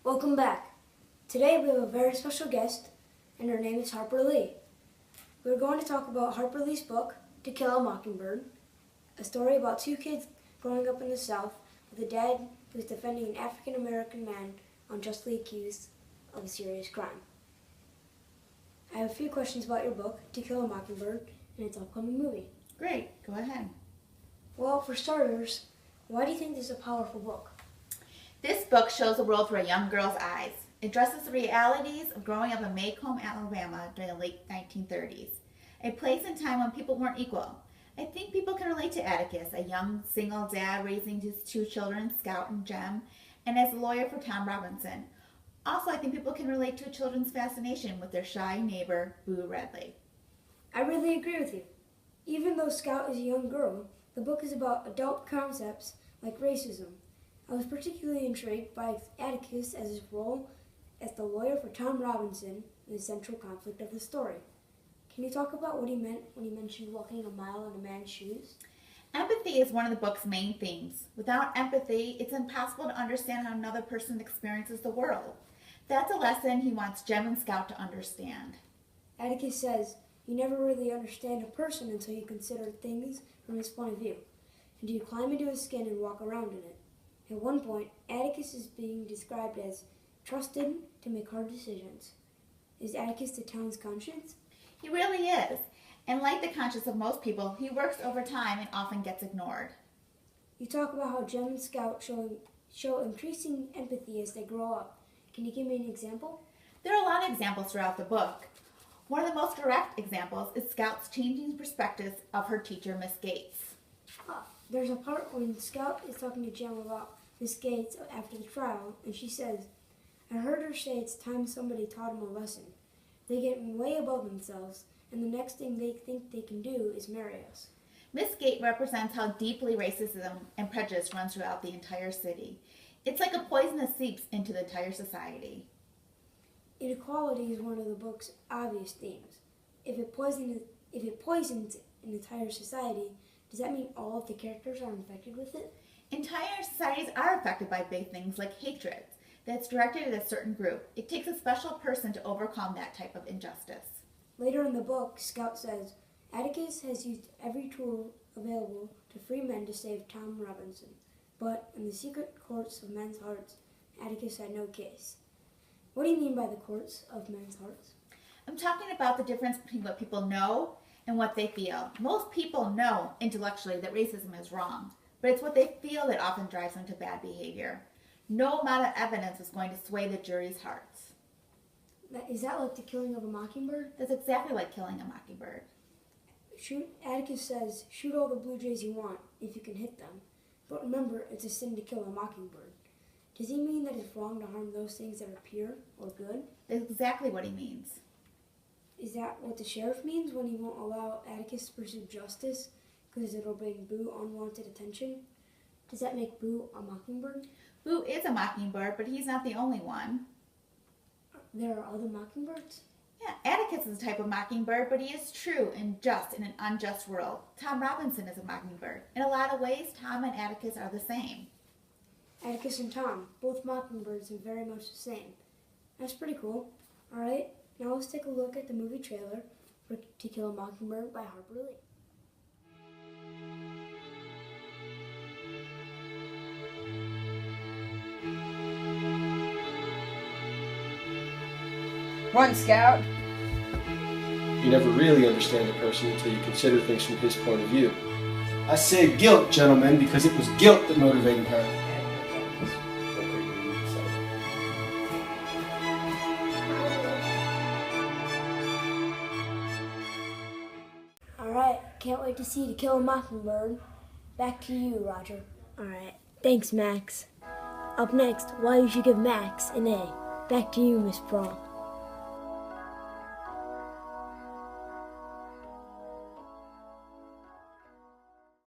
Welcome back. Today we have a very special guest, and her name is Harper Lee. We're going to talk about Harper Lee's book, To Kill a Mockingbird, a story about two kids growing up in the South with a dad who is defending an African-American man unjustly accused of a serious crime. I have a few questions about your book, To Kill a Mockingbird, and its upcoming movie. Great, go ahead. Well, for starters, why do you think this is a powerful book? This book shows the world through a young girl's eyes. It addresses the realities of growing up in Macomb, Alabama during the late 1930s, a place and time when people weren't equal. I think people can relate to Atticus, a young single dad raising his two children, Scout and Jem, and as a lawyer for Tom Robinson. Also, I think people can relate to children's fascination with their shy neighbor, Boo Radley. I really agree with you. Even though Scout is a young girl, the book is about adult concepts like racism. I was particularly intrigued by Atticus as his role as the lawyer for Tom Robinson in the central conflict of the story. Can you talk about what he meant when he mentioned walking a mile in a man's shoes? Empathy is one of the book's main themes. Without empathy, it's impossible to understand how another person experiences the world. That's a lesson he wants Jem and Scout to understand. Atticus says, you never really understand a person until you consider things from his point of view. And you climb into his skin and walk around in it. At one point, Atticus is being described as trusted to make hard decisions. Is Atticus the town's conscience? He really is. And like the conscience of most people, he works overtime and often gets ignored. You talk about how Jem and Scout show increasing empathy as they grow up. Can you give me an example? There are a lot of examples throughout the book. One of the most direct examples is Scout's changing perspective of her teacher, Miss Gates. There's a part when Scout is talking to Jem about Miss Gates after the trial, and she says, I heard her say it's time somebody taught him a lesson. They get way above themselves, and the next thing they think they can do is marry us. Miss Gates represents how deeply racism and prejudice runs throughout the entire city. It's like a poison that seeps into the entire society. Inequality is one of the book's obvious themes. If it poisons an entire society, does that mean all of the characters are infected with it? Entire societies are affected by big things like hatred that's directed at a certain group. It takes a special person to overcome that type of injustice. Later in the book, Scout says, Atticus has used every tool available to free men to save Tom Robinson, but in the secret courts of men's hearts, Atticus had no case. What do you mean by the courts of men's hearts? I'm talking about the difference between what people know and what they feel. Most people know intellectually that racism is wrong, but it's what they feel that often drives them to bad behavior. No amount of evidence is going to sway the jury's hearts. Is that like the killing of a mockingbird? That's exactly like killing a mockingbird. Atticus says, shoot all the blue jays you want, if you can hit them. But remember, it's a sin to kill a mockingbird. Does he mean that it's wrong to harm those things that are pure or good? That's exactly what he means. Is that what the sheriff means when he won't allow Atticus to pursue justice because it'll bring Boo unwanted attention? Does that make Boo a mockingbird? Boo is a mockingbird, but he's not the only one. There are other mockingbirds? Yeah, Atticus is a type of mockingbird, but he is true and just in an unjust world. Tom Robinson is a mockingbird. In a lot of ways, Tom and Atticus are the same. Atticus and Tom, both mockingbirds and very much the same. That's pretty cool. Alright, now let's take a look at the movie trailer for To Kill a Mockingbird by Harper Lee. One Scout. You never really understand a person until you consider things from his point of view. I say guilt, gentlemen, because it was guilt that motivated her. Alright, can't wait to see To Kill a Mockingbird. Back to you, Roger. Alright, thanks, Max. Up next, why you should give Max an A. Back to you, Miss Prawl.